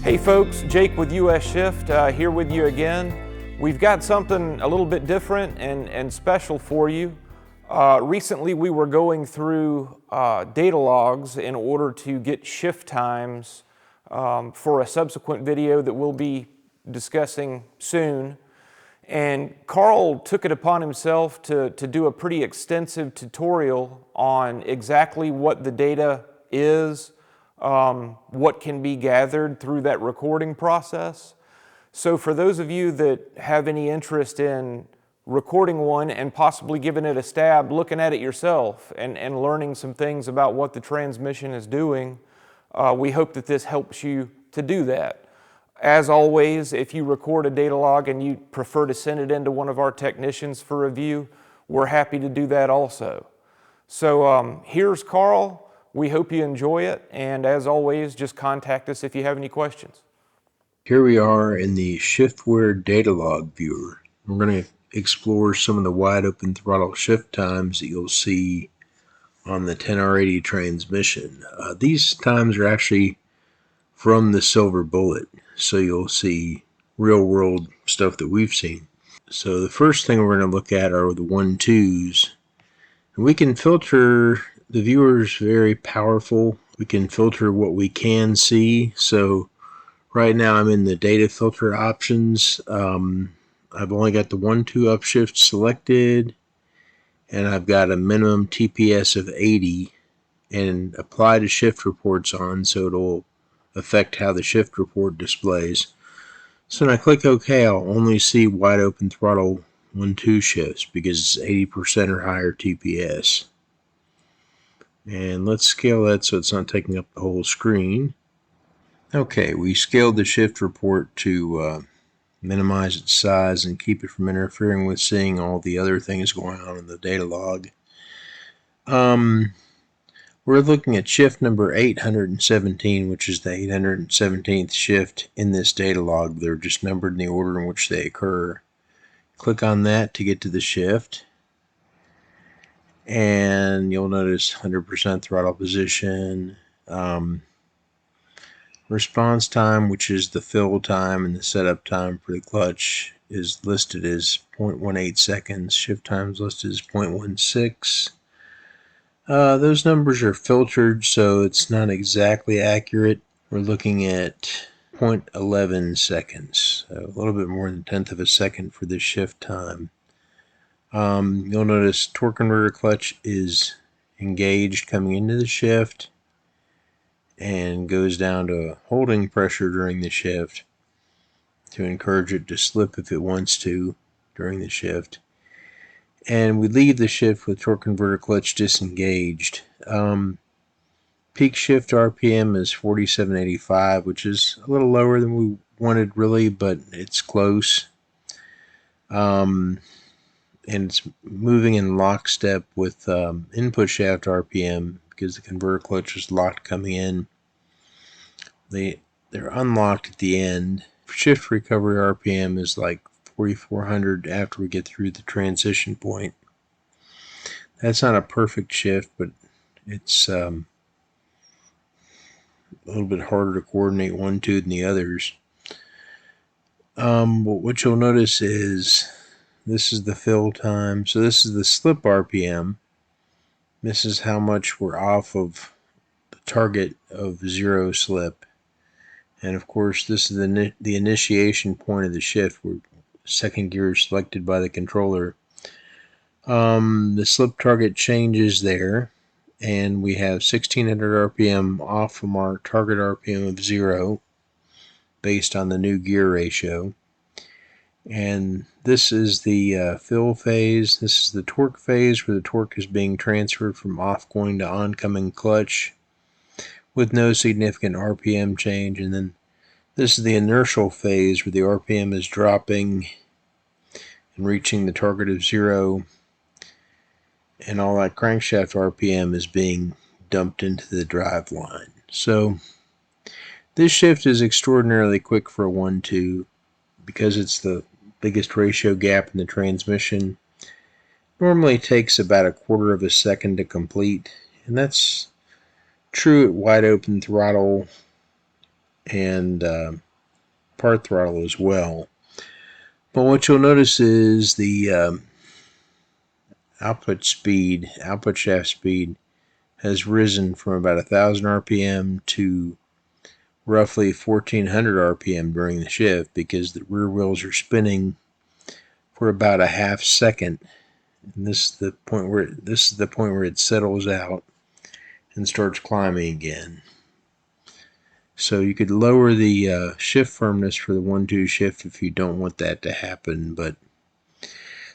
Hey folks, Jake with US Shift here with you again. We've got something a little bit different and special for you. Recently we were going through data logs in order to get shift times for a subsequent video that we'll be discussing soon. And Karl took it upon himself to do a pretty extensive tutorial on exactly what the data is, what can be gathered through that recording process. So for those of you that have any interest in recording one and possibly giving it a stab, looking at it yourself and learning some things about what the transmission is doing, we hope that this helps you to do that. As always, if you record a data log and you prefer to send it in to one of our technicians for review, we're happy to do that also. So here's Karl. We hope you enjoy it, and as always, just contact us if you have any questions. Here we are in the Shiftware data log viewer. We're going to explore some of the wide open throttle shift times that you'll see on the 10R80 transmission. These times are actually from the Silver Bullet, so you'll see real world stuff that we've seen. So the first thing we're going to look at are the 1-2s. And we can filter. The viewer is very powerful. We can filter what we can see. So right now I'm in the data filter options. I've only got the 1-2 upshift selected, and I've got a minimum TPS of 80 and apply to shift reports on, so it'll affect how the shift report displays. So when I click OK, I'll only see wide open throttle 1-2 shifts because it's 80% or higher TPS. And let's scale that so it's not taking up the whole screen. Okay, we scaled the shift report to minimize its size and keep it from interfering with seeing all the other things going on in the data log. We're looking at shift number 817, which is the 817th shift in this data log. They're just numbered in the order in which they occur. Click on that to get to the shift. And you'll notice 100% throttle position, response time, which is the fill time, and the setup time for the clutch is listed as 0.18 seconds. Shift time is listed as 0.16. Those numbers are filtered, so it's not exactly accurate. We're looking at 0.11 seconds, so a little bit more than a tenth of a second for the shift time. You'll notice torque converter clutch is engaged coming into the shift and goes down to holding pressure during the shift to encourage it to slip if it wants to during the shift. And we leave the shift with torque converter clutch disengaged. Peak shift RPM is 4785, which is a little lower than we wanted really, but it's close. And it's moving in lockstep with input shaft RPM because the converter clutch is locked coming in. They're unlocked at the end. Shift recovery RPM is like 4,400 after we get through the transition point. That's not a perfect shift, but it's a little bit harder to coordinate 1-2 than the others. What you'll notice is this is the fill time. So this is the slip RPM. This is how much we're off of the target of 0 slip. And of course, this is the initiation point of the shift where second gear is selected by the controller. The slip target changes there, and we have 1600 RPM off from our target RPM of 0 based on the new gear ratio. And this is the fill phase. This is the torque phase where the torque is being transferred from off-going to oncoming clutch with no significant RPM change. And then this is the inertial phase where the RPM is dropping and reaching the target of 0. And all that crankshaft RPM is being dumped into the drive line. So this shift is extraordinarily quick for a 1-2 because it's the biggest ratio gap in the transmission. Normally takes about 1/4 of a second to complete, and that's true at wide open throttle and part throttle as well. But what you'll notice is the output shaft speed, has risen from about 1,000 RPM to roughly 1,400 RPM during the shift because the rear wheels are spinning for about a half second. And this is the point where it settles out and starts climbing again. So you could lower the shift firmness for the 1-2 shift if you don't want that to happen, but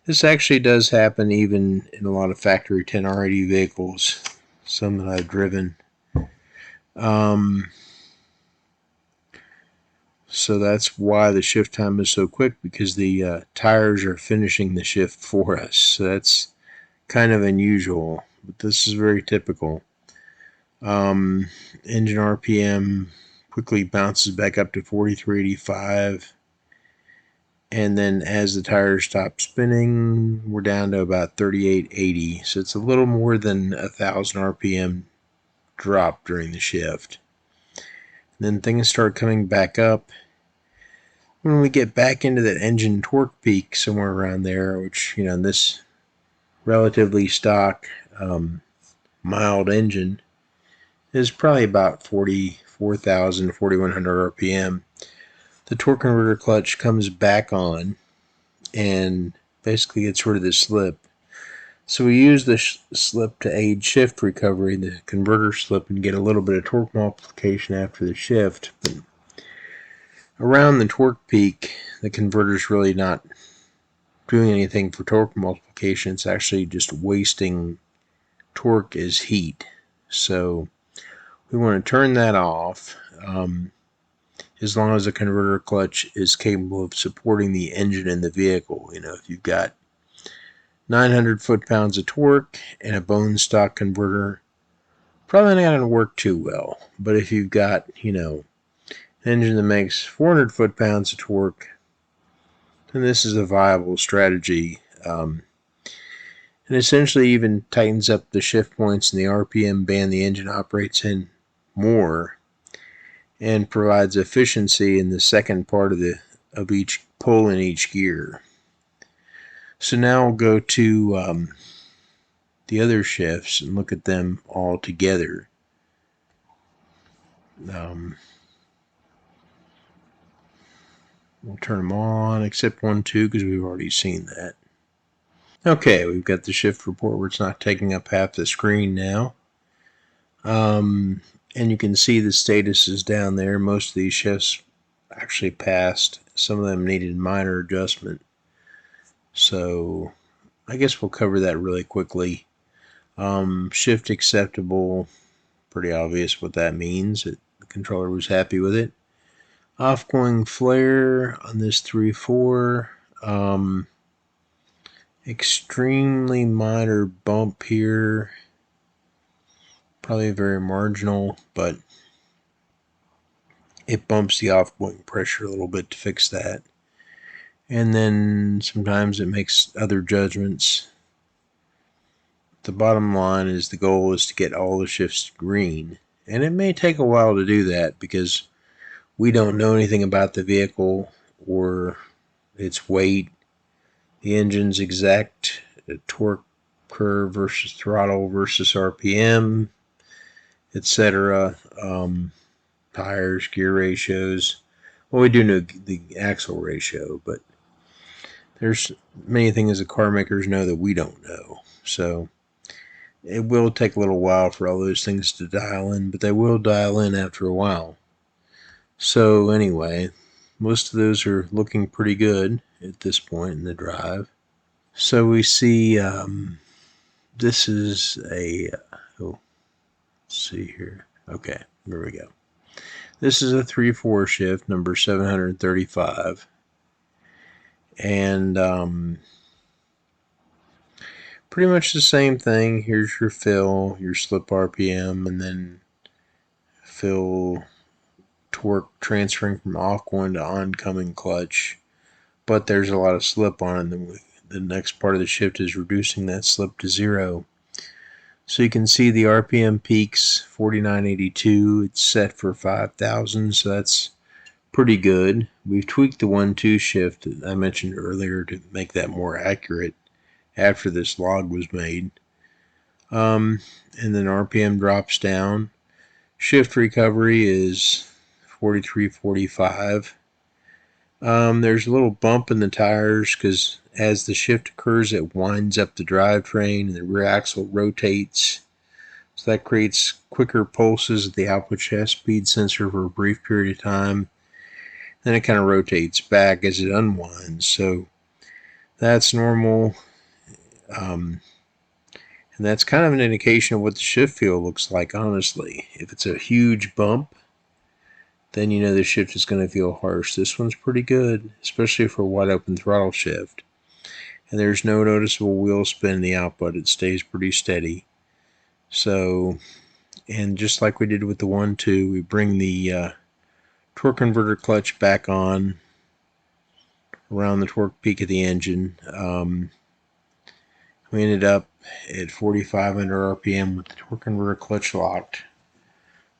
this actually does happen even in a lot of factory 10R80 vehicles, some that I've driven. So that's why the shift time is so quick, because the tires are finishing the shift for us. So that's kind of unusual, but this is very typical. Engine RPM quickly bounces back up to 4385. And then as the tires stop spinning, we're down to about 3880. So it's a little more than 1,000 RPM drop during the shift. And then things start coming back up. When we get back into that engine torque peak somewhere around there, which, this relatively stock mild engine is probably about 44,000 to 4,100 RPM, the torque converter clutch comes back on and basically gets rid of the slip. So we use the slip to aid shift recovery, the converter slip, and get a little bit of torque multiplication after the shift. But around the torque peak, the converter's really not doing anything for torque multiplication. It's actually just wasting torque as heat. So we want to turn that off as long as the converter clutch is capable of supporting the engine in the vehicle. If you've got 900 foot-pounds of torque and a bone stock converter, probably not going to work too well. But if you've got, an engine that makes 400 foot-pounds of torque, then this is a viable strategy. And essentially even tightens up the shift points and the RPM band the engine operates in more, and provides efficiency in the second part of each pull in each gear. So now we'll go to the other shifts and look at them all together. We'll turn them on, except 1, 2, because we've already seen that. Okay, we've got the shift report where it's not taking up half the screen now. And you can see the status is down there. Most of these shifts actually passed. Some of them needed minor adjustment. So I guess we'll cover that really quickly. Shift acceptable, pretty obvious what that means. The controller was happy with it. Off-going flare on this 3-4. Extremely minor bump here. Probably very marginal, but it bumps the off-going pressure a little bit to fix that. And then sometimes it makes other judgments. The bottom line is the goal is to get all the shifts green. And it may take a while to do that because we don't know anything about the vehicle or its weight, the engine's exact torque curve versus throttle versus RPM, etc. Tires, gear ratios. Well, we do know the axle ratio, but there's many things that car makers know that we don't know. So it will take a little while for all those things to dial in, but they will dial in after a while. So anyway, most of those are looking pretty good at this point in the drive. So we see this is a, let's see here. Okay, here we go. This is a 3-4 shift, number 735. And pretty much the same thing. Here's your fill, your slip RPM, and then fill torque transferring from off-going to oncoming clutch. But there's a lot of slip on it. The next part of the shift is reducing that slip to 0. So you can see the RPM peaks 4982. It's set for 5,000, so that's pretty good. We've tweaked the 1-2 shift that I mentioned earlier to make that more accurate after this log was made. And then RPM drops down. Shift recovery is 4345. There's a little bump in the tires because as the shift occurs, it winds up the drivetrain and the rear axle rotates. So that creates quicker pulses at the output shaft speed sensor for a brief period of time. Then it kind of rotates back as it unwinds. So that's normal. And that's kind of an indication of what the shift feel looks like, honestly. If it's a huge bump, then you know the shift is going to feel harsh. This one's pretty good, especially for a wide open throttle shift. And there's no noticeable wheel spin in the output. It stays pretty steady. So, and just like we did with the 1-2, we bring the torque converter clutch back on around the torque peak of the engine. We ended up at 4,500 RPM with the torque converter clutch locked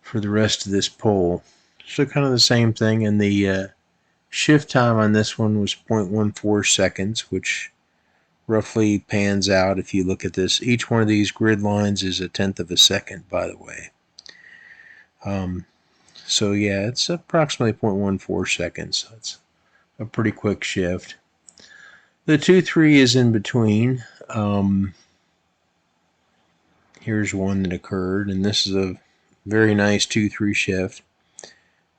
for the rest of this pull. So kind of the same thing, and the shift time on this one was 0.14 seconds, which roughly pans out if you look at this. Each one of these grid lines is 1/10 of a second, by the way. So yeah, it's approximately 0.14 seconds. So it's a pretty quick shift. The 2-3 is in between. Here's one that occurred, and this is a very nice 2-3 shift.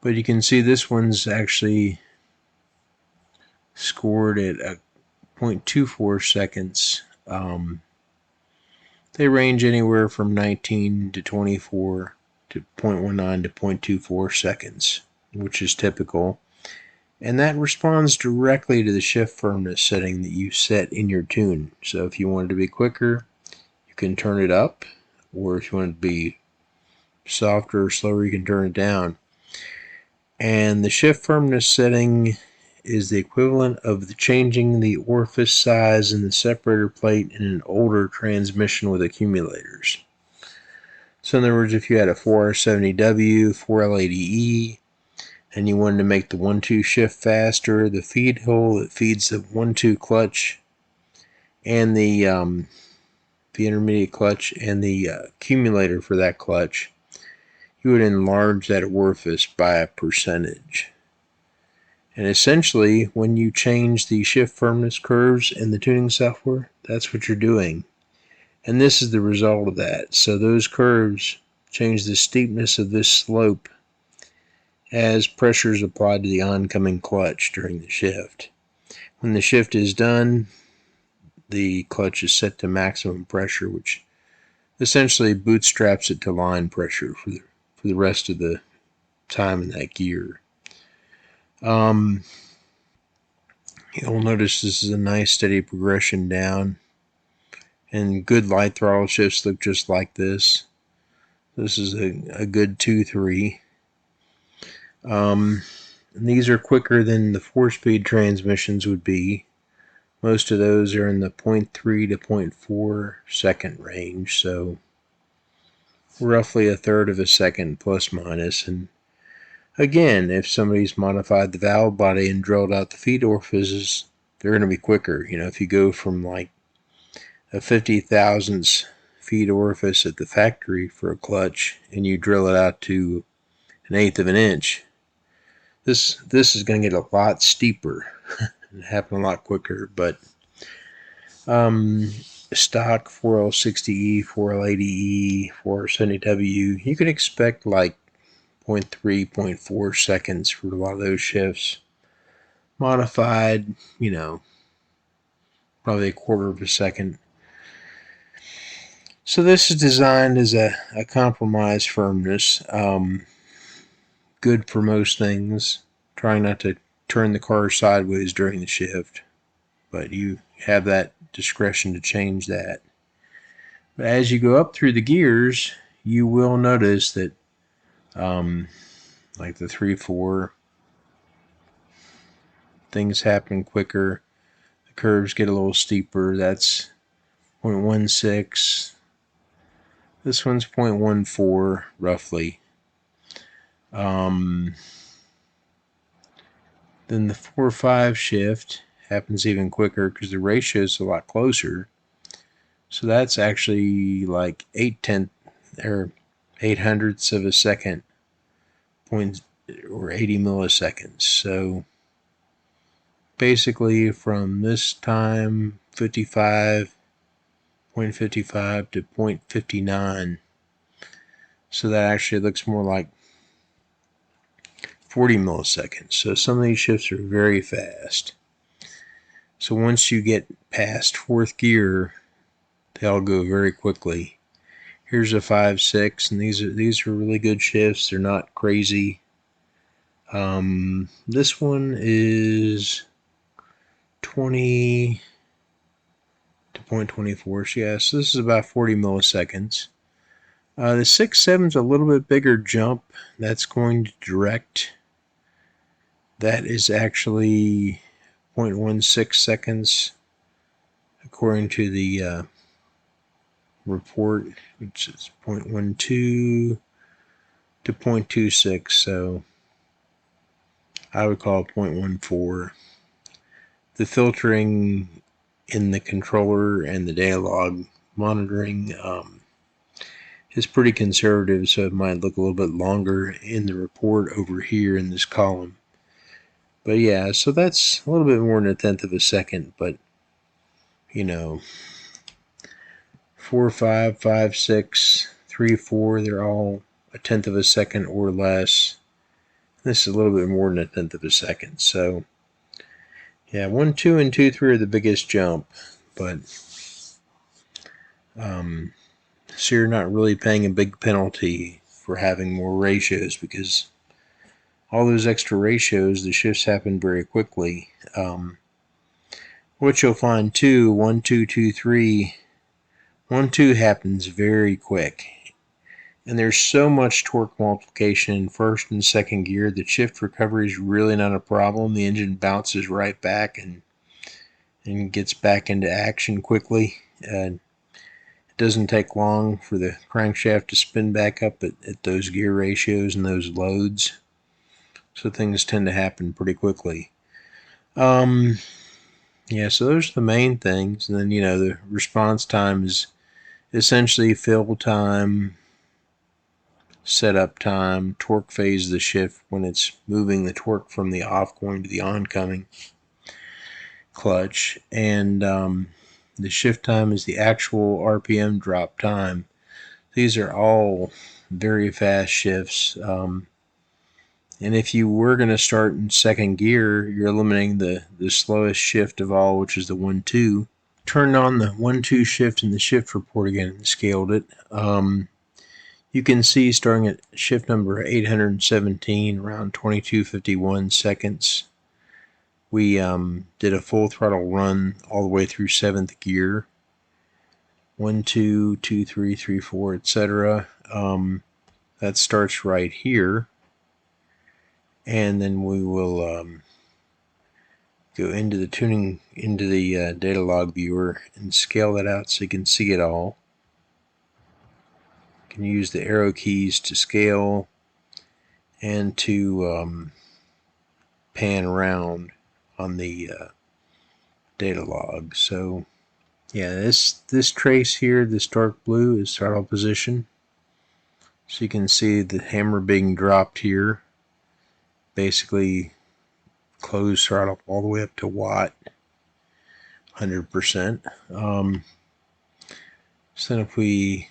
But you can see this one's actually scored at 0.24 seconds. They range anywhere from 19 to 24 to 0.19 to 0.24 seconds, which is typical. And that responds directly to the shift firmness setting that you set in your tune. So if you want it to be quicker, you can turn it up, or if you want it to be softer or slower, you can turn it down. And the shift firmness setting is the equivalent of changing the orifice size in the separator plate in an older transmission with accumulators. So in other words, if you had a 4R70W, 4L80E, and you wanted to make the 1-2 shift faster, the feed hole that feeds the 1-2 clutch and the intermediate clutch and the accumulator for that clutch, you would enlarge that orifice by a percentage. And essentially, when you change the shift firmness curves in the tuning software, that's what you're doing. And this is the result of that. So those curves change the steepness of this slope as pressure is applied to the oncoming clutch during the shift. When the shift is done, the clutch is set to maximum pressure, which essentially bootstraps it to line pressure for the rest of the time in that gear. You'll notice this is a nice steady progression down, and good light throttle shifts look just like this. This is a good 2-3. And these are quicker than the 4-speed transmissions would be. Most of those are in the 0.3 to 0.4 second range, so roughly 1/3 of a second plus minus. And again, if somebody's modified the valve body and drilled out the feed orifices, they're going to be quicker. You know, if you go from like a 50 thousandths feed orifice at the factory for a clutch and you drill it out to 1/8 of an inch, this is going to get a lot steeper and happen a lot quicker. But stock 4L60E, 4L80E, 4R70W, you can expect like 0.3, 0.4 seconds for a lot of those shifts. Modified, you know, probably 1/4 of a second. So this is designed as a compromise firmness. Good for most things. Trying not to turn the car sideways during the shift, but you have that discretion to change that. But as you go up through the gears, you will notice that like the 3-4, things happen quicker. The curves get a little steeper. That's 0.16, This one's 0.14 roughly. Then the 4-5 shift happens even quicker because the ratio is a lot closer. So that's actually like 8/hundredths of a second, or 80 milliseconds. So basically from this time 0.55 to 0.59. So that actually looks more like 40 milliseconds. So some of these shifts are very fast. So once you get past fourth gear, they all go very quickly. Here's a 5-6, and these are really good shifts. They're not crazy. This one is 20 to 0.24. So yeah, so this is about 40 milliseconds. The 6-7 is a little bit bigger jump. That's going to direct. That is actually 0.16 seconds, according to the report, which is 0.12 to 0.26. So I would call it 0.14. The filtering in the controller and the data log monitoring is pretty conservative, so it might look a little bit longer in the report over here in this column. But yeah, so that's a little bit more than 1/10 of a second, but you know, 4, 5, 5, 6, 3, 4, they're all 1/10 of a second or less. This is a little bit more than 1/10 of a second. So yeah, 1, 2, and 2, 3 are the biggest jump, but so you're not really paying a big penalty for having more ratios, because all those extra ratios, the shifts happen very quickly. What you'll find too, 1, 2, 2, 3, 1, 2 happens very quick. And there's so much torque multiplication in first and second gear that shift recovery is really not a problem. The engine bounces right back and gets back into action quickly. It doesn't take long for the crankshaft to spin back up at those gear ratios and those loads. So things tend to happen pretty quickly. Yeah, so those are the main things. And then, the response time is essentially fill time, setup time, torque phase of the shift when it's moving the torque from the off going to the oncoming clutch, and the shift time is the actual RPM drop time. These are all very fast shifts, and if you were going to start in second gear, you're eliminating the slowest shift of all, which is the 1-2. Turned on the 1-2 shift in the shift report again and scaled it. You can see starting at shift number 817, around 22:51 seconds, we did a full throttle run all the way through 7th gear. 1, 2, 2, 3, 3, 4, etc. That starts right here. And then we will go into the data log viewer and scale that out so you can see it all. You can use the arrow keys to scale and to pan around on the data log. So yeah, this trace here, this dark blue, is throttle position. So you can see the hammer being dropped here. Basically closed throttle all the way up to watt, 100%. So then if we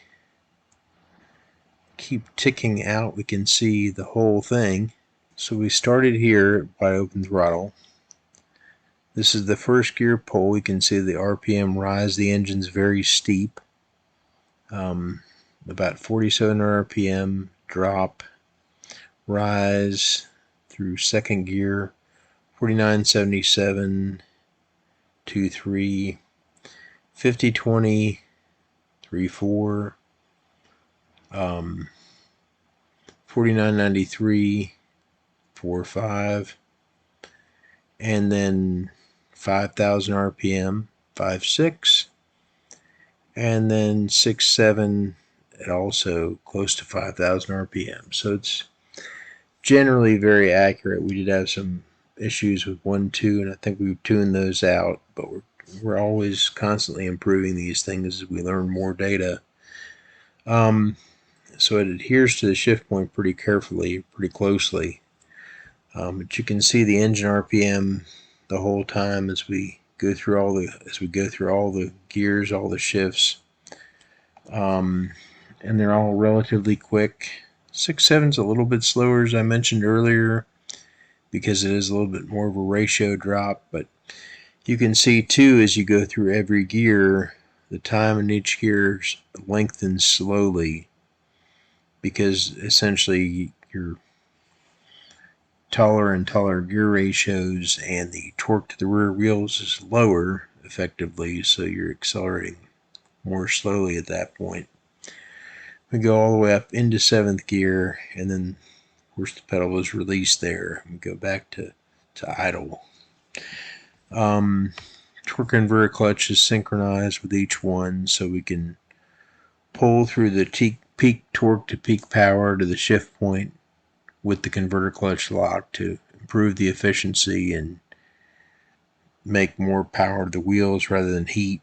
keep ticking out, we can see the whole thing. So we started here by open throttle. This is the first gear pull. You can see the RPM rise. The engine's very steep. About 47 RPM drop, rise through second gear, 49.77, 2, 3, 50, 20, 3, 4, 49.93, 4, 5, and then 5,000 RPM, 5, 6, and then 6, 7 at also close to 5,000 RPM. So it's generally very accurate. We did have some issues with 1, 2, and I think we've tuned those out, but we're always constantly improving these things as we learn more data. So it adheres to the shift point pretty carefully, pretty closely. But you can see the engine RPM the whole time as we go through all the gears, all the shifts, and they're all relatively quick. 6/7's a little bit slower, as I mentioned earlier, because it is a little bit more of a ratio drop. But you can see too, as you go through every gear, the time in each gear lengthens slowly, because essentially your taller and taller gear ratios and the torque to the rear wheels is lower effectively, so you're accelerating more slowly at that point. We go all the way up into 7th gear, and then of course the pedal is released there. We go back to idle. Torque converter clutch is synchronized with each one, so we can pull through the peak torque to peak power to the shift point with the converter clutch lock to improve the efficiency and make more power to the wheels rather than heat.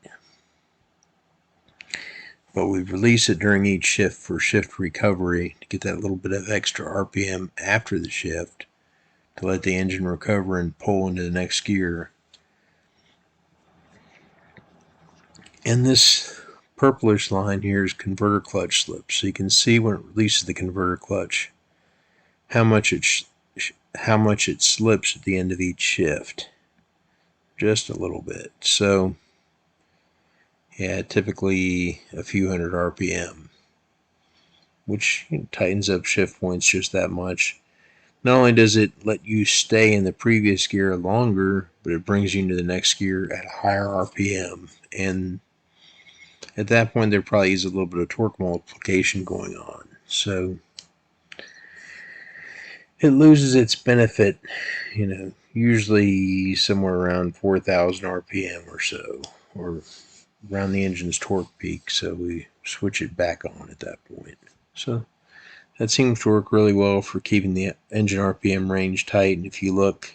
But we release it during each shift for shift recovery to get that little bit of extra RPM after the shift to let the engine recover and pull into the next gear. And this purplish line here is converter clutch slip, so you can see when it releases the converter clutch how much it slips at the end of each shift, just a little bit. So yeah, typically a few hundred RPM, which tightens up shift points just that much. Not only does it let you stay in the previous gear longer, but it brings you into the next gear at a higher RPM, and at that point there probably is a little bit of torque multiplication going on, so it loses its benefit, usually somewhere around 4,000 RPM or so, or around the engine's torque peak, so we switch it back on at that point. So that seems to work really well for keeping the engine RPM range tight. And if you look,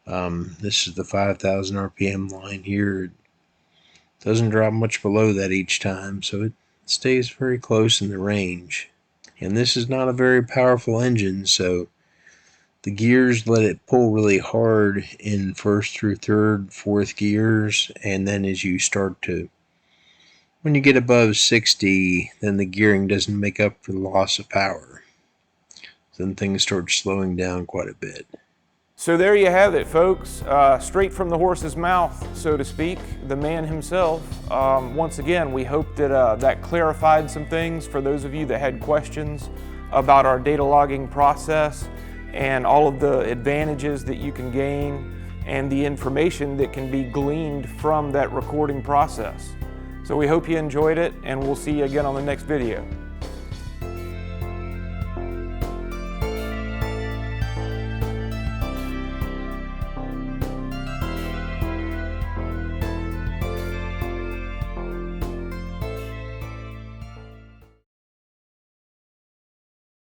this is the 5,000 RPM line here. It doesn't drop much below that each time, so it stays very close in the range. And this is not a very powerful engine, so the gears let it pull really hard in 1st through 3rd, 4th gears, and then as you start to, when you get above 60, then the gearing doesn't make up for the loss of power. Then things start slowing down quite a bit. So there you have it, folks. Straight from the horse's mouth, so to speak, the man himself. Once again, we hope that that clarified some things for those of you that had questions about our data logging process and all of the advantages that you can gain and the information that can be gleaned from that recording process. So we hope you enjoyed it, and we'll see you again on the next video.